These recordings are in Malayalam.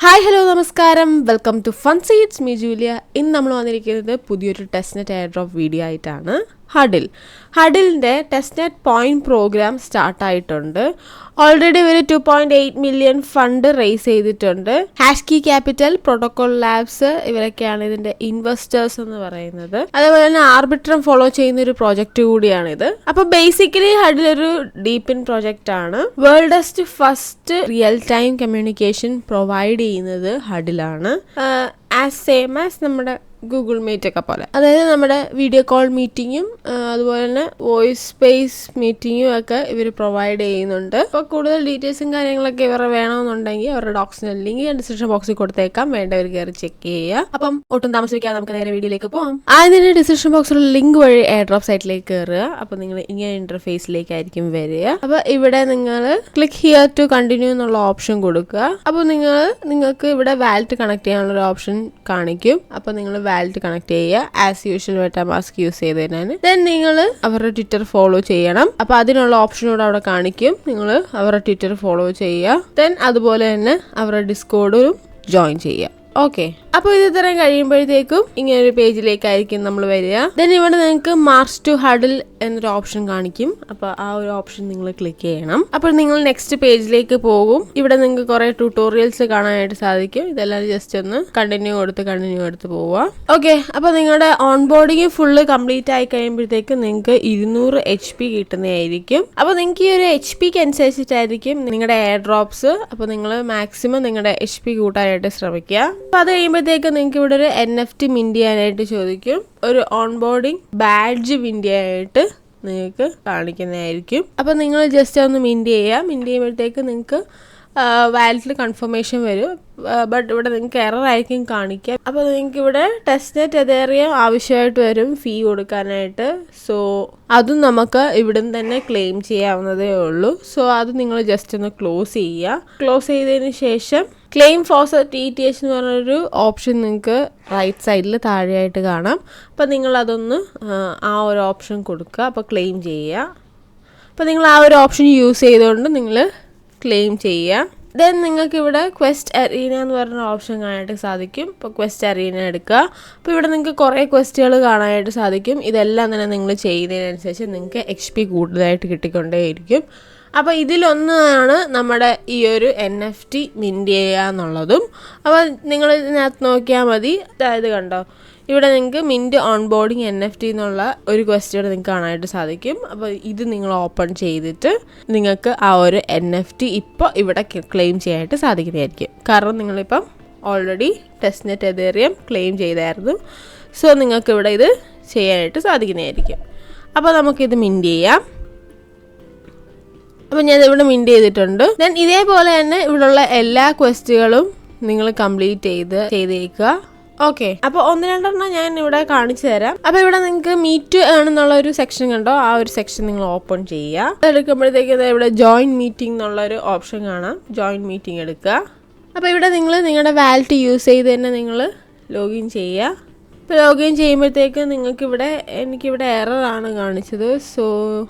ഹായ് ഹലോ നമസ്കാരം, welcome to fun seats. Me Julia. ഇന്ന് നമ്മൾ വന്നിരിക്കുന്നത് പുതിയൊരു ടെസ്റ്റ്നെറ്റ് എയർ ഡ്രോപ്പ് വീഡിയോ ആയിട്ടാണ്. ഹഡിലിൻ്റെ ടെസ്റ്റ്നെറ്റ് പോയിന്റ് പ്രോഗ്രാം സ്റ്റാർട്ടായിട്ടുണ്ട്. ഓൾറെഡി ഒരു 2.8 മില്യൺ ഫണ്ട് റേസ് ചെയ്തിട്ടുണ്ട്. ഹാഷ്കി ക്യാപിറ്റൽ, പ്രോട്ടോകോൾ ലാബ്സ് ഇവരൊക്കെയാണ് ഇതിന്റെ ഇൻവെസ്റ്റേഴ്സ് എന്ന് പറയുന്നത്. അതേപോലെ തന്നെ ആർബിട്രം ഫോളോ ചെയ്യുന്ന ഒരു പ്രോജക്റ്റ് കൂടിയാണിത്. അപ്പൊ ബേസിക്കലി ഹഡിൽ ഒരു ഡീപ്പ് ഇൻ പ്രോജക്റ്റ് ആണ്. World's first real time communication provide ചെയ്യുന്നത് ഹഡിലാണ്. ആസ് സെയിം ആസ് നമ്മുടെ ഗൂഗിൾ മീറ്റ് ഒക്കെ പോലെ, അതായത് നമ്മുടെ വീഡിയോ കോൾ മീറ്റിങ്ങും അതുപോലെ തന്നെ വോയിസ് സ്പേസ് മീറ്റിങ്ങും ഒക്കെ ഇവർ പ്രൊവൈഡ് ചെയ്യുന്നുണ്ട്. അപ്പോൾ കൂടുതൽ ഡീറ്റെയിൽസും കാര്യങ്ങളൊക്കെ ഇവർ വേണമെന്നുണ്ടെങ്കിൽ അവരുടെ ഡോക്സിന് ലിങ്ക് ഡിസ്ക്രിപ്ഷൻ ബോക്സിൽ കൊടുത്തേക്കാം, വേണ്ടവർ കയറി ചെക്ക് ചെയ്യുക. അപ്പം ഒട്ടും താമസിക്കാതെ നമുക്ക് നേരെ വീഡിയോയിലേക്ക് പോകാം. ആദ്യം ഡിസ്ക്രിപ്ഷൻ ബോക്സിലുള്ള ലിങ്ക് വഴി എയർ ഡ്രോപ്പ് സൈറ്റിലേക്ക് കയറുക. അപ്പോൾ നിങ്ങൾ ഇങ്ങനെ ഇന്റർഫേസിലേക്കായിരിക്കും വരിക. അപ്പോൾ ഇവിടെ നിങ്ങൾ ക്ലിക്ക് ഹിയർ ടു കണ്ടിന്യൂ എന്നുള്ള ഓപ്ഷൻ കൊടുക്കുക. അപ്പോൾ നിങ്ങൾക്ക് ഇവിടെ വാലറ്റ് കണക്ട് ചെയ്യാനുള്ള ഒരു ഓപ്ഷൻ കാണിക്കും. അപ്പോൾ നിങ്ങൾ വാലറ്റ് കണക്ട് ചെയ്യുക. ആസ് യൂഷ്വൽ മെറ്റാമാസ്ക് യൂസ് ചെയ്തതിനാണ്. ദെൻ നിങ്ങൾ അവരുടെ ട്വിറ്റർ ഫോളോ ചെയ്യണം. അപ്പോൾ അതിനുള്ള ഓപ്ഷനോട് അവിടെ കാണിക്കും. നിങ്ങൾ അവരുടെ ട്വിറ്റർ ഫോളോ ചെയ്യുക. ദെൻ അതുപോലെ തന്നെ അവരുടെ ഡിസ്കോർഡും ജോയിൻ ചെയ്യുക. ഓക്കെ, അപ്പോൾ ഇത് ഇത്രയും കഴിയുമ്പോഴത്തേക്കും ഇങ്ങനെ ഒരു പേജിലേക്കായിരിക്കും നമ്മൾ വരിക. ദെൻ ഇവിടെ നിങ്ങൾക്ക് മാർച്ച് ടു ഹഡിൽ എന്നൊരു ഓപ്ഷൻ കാണിക്കും. അപ്പോൾ ആ ഒരു ഓപ്ഷൻ നിങ്ങൾ ക്ലിക്ക് ചെയ്യണം. അപ്പോൾ നിങ്ങൾ നെക്സ്റ്റ് പേജിലേക്ക് പോകും. ഇവിടെ നിങ്ങൾക്ക് കുറെ ട്യൂട്ടോറിയൽസ് കാണാനായിട്ട് സാധിക്കും. ഇതെല്ലാം ജസ്റ്റ് ഒന്ന് കണ്ടിന്യൂ കൊടുത്ത് പോവുക. ഓക്കെ, അപ്പോൾ നിങ്ങളുടെ ഓൺ ബോർഡിങ് ഫുള്ള് കംപ്ലീറ്റ് ആയി കഴിയുമ്പോഴത്തേക്കും നിങ്ങൾക്ക് 200 HP കിട്ടുന്നതായിരിക്കും. അപ്പോൾ നിങ്ങൾക്ക് ഈ ഒരു HP അനുസരിച്ചിട്ടായിരിക്കും നിങ്ങളുടെ എയർ ഡ്രോപ്സ്. അപ്പോൾ നിങ്ങൾ മാക്സിമം നിങ്ങളുടെ HP കൂട്ടാനായിട്ട് ശ്രമിക്കുക. അപ്പോൾ അത് കഴിയുമ്പോഴത്തേക്ക് നിങ്ങൾക്ക് ഇവിടെ ഒരു NFT മിന്റ് ചെയ്യാനായിട്ട് ചോദിക്കും. ഒരു ഓൺ ബോർഡിങ് ബാഡ്ജ് മിന്റ് ചെയ്യാനായിട്ട് നിങ്ങൾക്ക് കാണിക്കുന്നതായിരിക്കും. അപ്പോൾ നിങ്ങൾ ജസ്റ്റ് ഒന്ന് മിന്റ് ചെയ്യുമ്പോഴത്തേക്ക് നിങ്ങൾക്ക് വാലറ്റിൽ കൺഫർമേഷൻ വരും. ബട്ട് ഇവിടെ നിങ്ങൾക്ക് എറർ ആയിരിക്കും കാണിക്കുക. അപ്പോൾ നിങ്ങൾക്ക് ഇവിടെ ടെസ്റ്റ്നെറ്റ് എതേറിയം ആവശ്യമായിട്ട് വരും ഫീ കൊടുക്കാനായിട്ട്. സോ അതും നമുക്ക് ഇവിടുന്ന് തന്നെ ക്ലെയിം ചെയ്യാവുന്നതേ ഉള്ളൂ. സോ അത് നിങ്ങൾ ജസ്റ്റ് ഒന്ന് ക്ലോസ് ചെയ്യുക. ക്ലോസ് ചെയ്തതിന് ശേഷം ക്ലെയിം ഫോർ TTH എന്ന് പറഞ്ഞൊരു ഓപ്ഷൻ നിങ്ങൾക്ക് റൈറ്റ് സൈഡിൽ താഴെയായിട്ട് കാണാം. അപ്പോൾ നിങ്ങളതൊന്ന് ആ ഒരു ഓപ്ഷൻ കൊടുക്കുക. അപ്പോൾ ക്ലെയിം ചെയ്യുക. അപ്പോൾ നിങ്ങൾ ആ ഒരു ഓപ്ഷൻ യൂസ് ചെയ്തുകൊണ്ട് നിങ്ങൾ ക്ലെയിം ചെയ്യുക. ദെൻ നിങ്ങൾക്ക് ഇവിടെ ക്വസ്റ്റ് അറീന എന്ന് പറഞ്ഞ ഓപ്ഷൻ കാണാനായിട്ട് സാധിക്കും. ഇപ്പോൾ ക്വസ്റ്റ് അറീന എടുക്കുക. അപ്പോൾ ഇവിടെ നിങ്ങൾക്ക് കുറേ ക്വസ്റ്റുകൾ കാണാനായിട്ട് സാധിക്കും. ഇതെല്ലാം തന്നെ നിങ്ങൾ ചെയ്യുന്നതിനനുസരിച്ച് നിങ്ങൾക്ക് HP കൂടുതലായിട്ട് കിട്ടിക്കൊണ്ടേയിരിക്കും. അപ്പോൾ ഇതിലൊന്നാണ് നമ്മുടെ ഈ ഒരു NFT മിന്റ് ചെയ്യുക എന്നുള്ളതും. അപ്പോൾ നിങ്ങൾ ഇതിനകത്ത് നോക്കിയാൽ മതി. അതായത് കണ്ടോ, ഇവിടെ നിങ്ങൾക്ക് മിന്റ് ഓൺ ബോർഡിങ് NFT എന്നുള്ള ഒരു ക്വസ്റ്റ്യൻ നിങ്ങൾക്ക് കാണാനായിട്ട് സാധിക്കും. അപ്പോൾ ഇത് നിങ്ങൾ ഓപ്പൺ ചെയ്തിട്ട് നിങ്ങൾക്ക് ആ ഒരു NFT ഇപ്പോൾ ഇവിടെ ക്ലെയിം ചെയ്യാനായിട്ട് സാധിക്കുന്നതായിരിക്കും. കാരണം നിങ്ങളിപ്പം ഓൾറെഡി ടെസ്റ്റ്നെറ്റ് എതേറിയം ക്ലെയിം ചെയ്തായിരുന്നു. സോ നിങ്ങൾക്ക് ഇവിടെ ഇത് ചെയ്യാനായിട്ട് സാധിക്കുന്നതായിരിക്കും. അപ്പോൾ നമുക്കിത് മിന്റ് ചെയ്യാം. അപ്പോൾ ഞാൻ ഇവിടെ മിന്റ് ചെയ്തിട്ടുണ്ട്. ദെൻ ഇതേപോലെ തന്നെ ഇവിടെയുള്ള എല്ലാ ക്വസ്റ്റുകളും നിങ്ങൾ കംപ്ലീറ്റ് ചെയ്തേക്കുക. ഓക്കെ, അപ്പോൾ 1-2 ഞാൻ ഇവിടെ കാണിച്ചു തരാം. അപ്പോൾ ഇവിടെ നിങ്ങൾക്ക് മീറ്റ് എന്നുള്ള ഒരു സെക്ഷൻ കണ്ടോ, ആ ഒരു സെക്ഷൻ നിങ്ങൾ ഓപ്പൺ ചെയ്യുക. അതെടുക്കുമ്പോഴത്തേക്ക് ഇവിടെ ജോയിൻ മീറ്റിംഗ് എന്നുള്ളൊരു ഓപ്ഷൻ കാണാം. ജോയിൻ മീറ്റിംഗ് എടുക്കുക. അപ്പോൾ ഇവിടെ നിങ്ങൾ നിങ്ങളുടെ വാലറ്റ് യൂസ് ചെയ്ത് തന്നെ നിങ്ങൾ ലോഗിൻ ചെയ്യുക. ഇപ്പോൾ ലോഗിൻ ചെയ്യുമ്പോഴത്തേക്ക് എനിക്കിവിടെ എററാണ് കാണിച്ചത്. സോ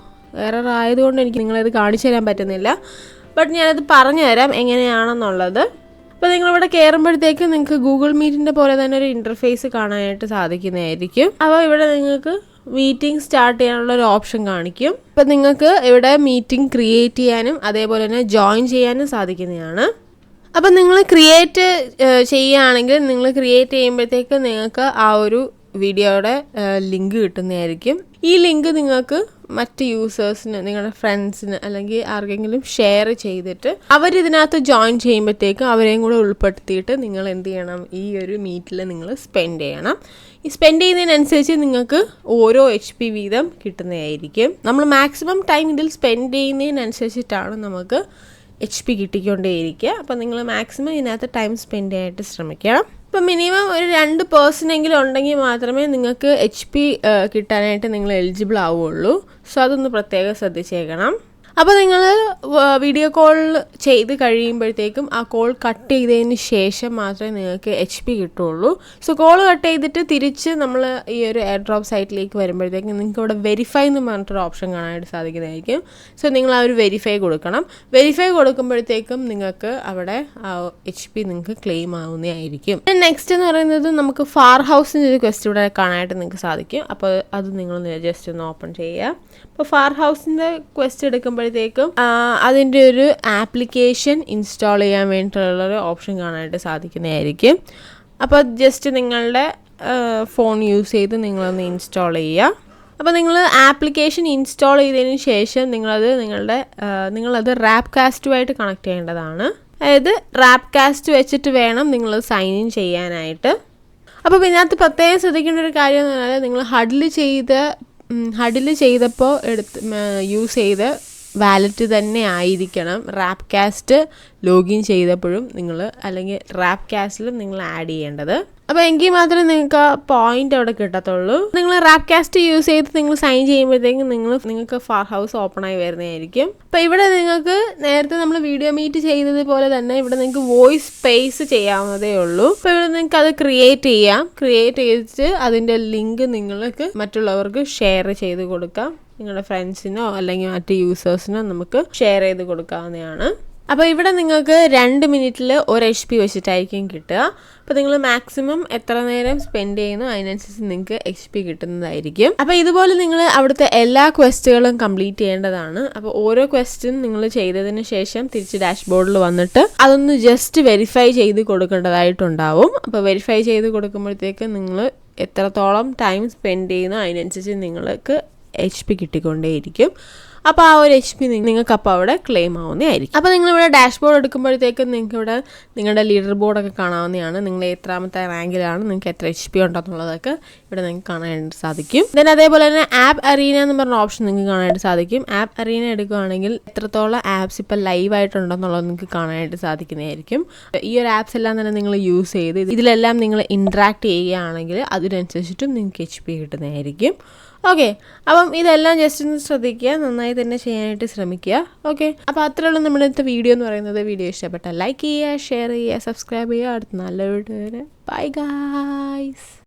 എറർ ആയതുകൊണ്ട് എനിക്ക് നിങ്ങളത് കാണിച്ചു തരാൻ പറ്റുന്നില്ല. ബട്ട് ഞാനത് പറഞ്ഞു തരാം എങ്ങനെയാണെന്നുള്ളത്. അപ്പോൾ നിങ്ങളിവിടെ കയറുമ്പോഴത്തേക്ക് നിങ്ങൾക്ക് ഗൂഗിൾ മീറ്റിൻ്റെ പോലെ തന്നെ ഒരു ഇൻ്റർഫേസ് കാണാനായിട്ട് സാധിക്കുന്നതായിരിക്കും. അപ്പോൾ ഇവിടെ നിങ്ങൾക്ക് മീറ്റിംഗ് സ്റ്റാർട്ട് ചെയ്യാനുള്ള ഒരു ഓപ്ഷൻ കാണിക്കും. അപ്പോൾ നിങ്ങൾക്ക് ഇവിടെ മീറ്റിംഗ് ക്രിയേറ്റ് ചെയ്യാനും അതേപോലെ തന്നെ ജോയിൻ ചെയ്യാനും സാധിക്കുന്നതാണ്. അപ്പം നിങ്ങൾ ക്രിയേറ്റ് ചെയ്യുകയാണെങ്കിൽ നിങ്ങൾ ക്രിയേറ്റ് ചെയ്യുമ്പോഴത്തേക്ക് നിങ്ങൾക്ക് ആ ഒരു വീഡിയോയുടെ ലിങ്ക് കിട്ടുന്നതായിരിക്കും. ഈ ലിങ്ക് നിങ്ങൾക്ക് മറ്റ് യൂസേഴ്സിന്, നിങ്ങളുടെ ഫ്രണ്ട്സിന് അല്ലെങ്കിൽ ആർക്കെങ്കിലും ഷെയർ ചെയ്തിട്ട് അവരിതിനകത്ത് ജോയിൻ ചെയ്യുമ്പോഴത്തേക്കും അവരെയും കൂടെ ഉൾപ്പെടുത്തിയിട്ട് നിങ്ങൾ എന്ത് ചെയ്യണം, ഈ ഒരു മീറ്റിൽ നിങ്ങൾ സ്പെൻഡ് ചെയ്യണം. ഈ സ്പെൻഡ് ചെയ്യുന്നതിനനുസരിച്ച് നിങ്ങൾക്ക് ഓരോ HP വീതം കിട്ടുന്നതായിരിക്കും. നമ്മൾ മാക്സിമം ടൈം ഇതിൽ സ്പെൻഡ് ചെയ്യുന്നതിനനുസരിച്ചിട്ടാണ് നമുക്ക് HP കിട്ടിക്കൊണ്ടേയിരിക്കുക. അപ്പോൾ നിങ്ങൾ മാക്സിമം ഇതിനകത്ത് ടൈം സ്പെൻഡ് ചെയ്യാനായിട്ട് ശ്രമിക്കണം. ഇപ്പം മിനിമം ഒരു 2 പേഴ്സണെങ്കിലും ഉണ്ടെങ്കിൽ മാത്രമേ നിങ്ങൾക്ക് HP കിട്ടാനായിട്ട് നിങ്ങൾ എലിജിബിൾ ആവുകയുള്ളൂ. സോ അതൊന്ന് പ്രത്യേകം ശ്രദ്ധിച്ചേക്കണം. അപ്പോൾ നിങ്ങൾ വീഡിയോ കോൾ ചെയ്ത് കഴിയുമ്പോഴത്തേക്കും ആ കോൾ കട്ട് ചെയ്തതിന് ശേഷം മാത്രമേ നിങ്ങൾക്ക് HP കിട്ടുള്ളൂ. സോ കോൾ കട്ട് ചെയ്തിട്ട് തിരിച്ച് നമ്മൾ ഈ ഒരു എയർ ഡ്രോപ്പ് സൈറ്റിലേക്ക് വരുമ്പോഴത്തേക്കും നിങ്ങൾക്ക് ഇവിടെ വെരിഫൈ എന്ന് പറഞ്ഞിട്ടൊരു ഓപ്ഷൻ കാണാനായിട്ട് സാധിക്കുന്നതായിരിക്കും. സോ നിങ്ങൾ ആ ഒരു വെരിഫൈ കൊടുക്കണം. വെരിഫൈ കൊടുക്കുമ്പോഴത്തേക്കും നിങ്ങൾക്ക് അവിടെ ആ HP നിങ്ങൾക്ക് ക്ലെയിം ആവുന്നതായിരിക്കും. നെക്സ്റ്റ് എന്ന് പറയുന്നത് നമുക്ക് ഫാർ ഹൗസിൻ്റെ ഒരു ക്വസ്റ്റ് ഇവിടെ കാണാനായിട്ട് നിങ്ങൾക്ക് സാധിക്കും. അപ്പോൾ അത് നിങ്ങൾ ജസ്റ്റ് ഒന്ന് ഓപ്പൺ ചെയ്യുക. അപ്പോൾ ഫാർ ഹൗസിൻ്റെ ക്വസ്റ്റ് എടുക്കുമ്പോഴത്തേക്കും അതിൻ്റെ ഒരു ആപ്ലിക്കേഷൻ ഇൻസ്റ്റാൾ ചെയ്യാൻ വേണ്ടിയിട്ടുള്ളൊരു ഓപ്ഷൻ കാണാനായിട്ട് സാധിക്കുന്നതായിരിക്കും. അപ്പോൾ ജസ്റ്റ് നിങ്ങളുടെ ഫോൺ യൂസ് ചെയ്ത് നിങ്ങളൊന്ന് ഇൻസ്റ്റാൾ ചെയ്യുക. അപ്പോൾ നിങ്ങൾ ആപ്ലിക്കേഷൻ ഇൻസ്റ്റാൾ ചെയ്തതിന് ശേഷം നിങ്ങളത് റാപ്കാസ്റ്റുമായിട്ട് കണക്ട് ചെയ്യേണ്ടതാണ്. അതായത് റാപ്കാസ്റ്റ് വെച്ചിട്ട് വേണം നിങ്ങൾ സൈൻ ഇൻ ചെയ്യാനായിട്ട്. അപ്പോൾ ഇതിനകത്ത് പ്രത്യേകം ശ്രദ്ധിക്കേണ്ട ഒരു കാര്യം എന്ന് പറഞ്ഞാൽ നിങ്ങൾ ഹഡിൽ ചെയ്തപ്പോൾ യൂസ് ചെയ്ത വാലറ്റ് തന്നെ ആയിരിക്കണം റാപ്കാസ്റ്റ് ലോഗിൻ ചെയ്തപ്പോഴും നിങ്ങൾ അല്ലെങ്കിൽ റാപ്കാസ്റ്റിലും നിങ്ങൾ ആഡ് ചെയ്യേണ്ടത്. അപ്പോൾ എങ്കിൽ മാത്രമേ നിങ്ങൾക്ക് ആ പോയിന്റ് അവിടെ കിട്ടത്തുള്ളൂ. നിങ്ങൾ റാപ്കാസ്റ്റ് യൂസ് ചെയ്ത് നിങ്ങൾ സൈൻ ചെയ്യുമ്പോഴത്തേക്കും നിങ്ങൾക്ക് ഫാർ ഹൗസ് ഓപ്പൺ ആയി വരുന്നതായിരിക്കും. അപ്പോൾ ഇവിടെ നിങ്ങൾക്ക് നേരത്തെ നമ്മൾ വീഡിയോ മീറ്റ് ചെയ്തതുപോലെ തന്നെ ഇവിടെ നിങ്ങൾക്ക് വോയിസ് സ്പേസ് ചെയ്യാവുന്നതേ ഉള്ളൂ. അപ്പോൾ ഇവിടെ നിങ്ങൾക്ക് അത് ക്രിയേറ്റ് ചെയ്തിട്ട് അതിൻ്റെ ലിങ്ക് നിങ്ങൾക്ക് മറ്റുള്ളവർക്ക് ഷെയർ ചെയ്ത് കൊടുക്കാം. നിങ്ങളുടെ ഫ്രണ്ട്സിനോ അല്ലെങ്കിൽ മറ്റ് യൂസേഴ്സിനോ നമുക്ക് ഷെയർ ചെയ്ത് കൊടുക്കാവുന്നതാണ്. അപ്പോൾ ഇവിടെ നിങ്ങൾക്ക് 2 മിനിറ്റിൽ 1 HP വെച്ചിട്ടായിരിക്കും കിട്ടുക. അപ്പോൾ നിങ്ങൾ മാക്സിമം എത്ര നേരം സ്പെൻഡ് ചെയ്യുന്നു അതിനനുസരിച്ച് നിങ്ങൾക്ക് HP കിട്ടുന്നതായിരിക്കും. അപ്പോൾ ഇതുപോലെ നിങ്ങൾ അവിടുത്തെ എല്ലാ ക്വസ്റ്റുകളും കംപ്ലീറ്റ് ചെയ്യേണ്ടതാണ്. അപ്പോൾ ഓരോ ക്വസ്റ്റ്യൻ നിങ്ങൾ ചെയ്തതിന് ശേഷം തിരിച്ച് ഡാഷ്ബോർഡിൽ വന്നിട്ട് അതൊന്ന് ജസ്റ്റ് വെരിഫൈ ചെയ്ത് കൊടുക്കേണ്ടതായിട്ടുണ്ടാവും. അപ്പോൾ വെരിഫൈ ചെയ്ത് കൊടുക്കുമ്പോഴത്തേക്ക് നിങ്ങൾ എത്രത്തോളം ടൈം സ്പെൻഡ് ചെയ്യുന്നു അതിനനുസരിച്ച് നിങ്ങൾക്ക് HP കിട്ടിക്കൊണ്ടേയിരിക്കും. അപ്പോൾ ആ ഒരു HP നിങ്ങൾക്ക് അപ്പോൾ അവിടെ ക്ലെയിം ആവുന്നതായിരിക്കും. അപ്പോൾ നിങ്ങളിവിടെ ഡാഷ്ബോർഡ് എടുക്കുമ്പോഴത്തേക്കും നിങ്ങൾക്ക് ഇവിടെ നിങ്ങളുടെ ലീഡർ ബോർഡൊക്കെ കാണാവുന്നതാണ്. നിങ്ങൾ എത്രാമത്തെ റാങ്കിലാണ്, നിങ്ങൾക്ക് എത്ര HP ഉണ്ടെന്നുള്ളതൊക്കെ ഇവിടെ നിങ്ങൾക്ക് കാണാനായിട്ട് സാധിക്കും. ദെൻ അതേപോലെ തന്നെ ആപ്പ് അറീന എന്ന് പറഞ്ഞ ഓപ്ഷൻ നിങ്ങൾക്ക് കാണാനായിട്ട് സാധിക്കും. ആപ്പ് അറീന എടുക്കുകയാണെങ്കിൽ എത്രത്തോളം ആപ്സ് ഇപ്പോൾ ലൈവായിട്ടുണ്ടെന്നുള്ളത് നിങ്ങൾക്ക് കാണാനായിട്ട് സാധിക്കുന്നതായിരിക്കും. ഈ ഒരു ആപ്സ് എല്ലാം തന്നെ നിങ്ങൾ യൂസ് ചെയ്ത് ഇതിലെല്ലാം നിങ്ങൾ ഇൻട്രാക്ട് ചെയ്യുകയാണെങ്കിൽ അതിനനുസരിച്ചിട്ടും നിങ്ങൾക്ക് HP കിട്ടുന്നതായിരിക്കും. ഓക്കെ, അപ്പം ഇതെല്ലാം ജസ്റ്റ് ഒന്ന് ശ്രദ്ധിക്കുക, നന്നായി തന്നെ ചെയ്യാനായിട്ട് ശ്രമിക്കുക. ഓക്കെ, അപ്പോൾ അത്രയുള്ള നമ്മുടെ ഇന്നത്തെ വീഡിയോ എന്ന് പറയുന്നത്. വീഡിയോ ഇഷ്ടപ്പെട്ടാൽ ലൈക്ക് ചെയ്യുക, ഷെയർ ചെയ്യുക, സബ്സ്ക്രൈബ് ചെയ്യുക. അടുത്ത നല്ല വീഡിയോ വരെ ബൈ ഗായ്സ്.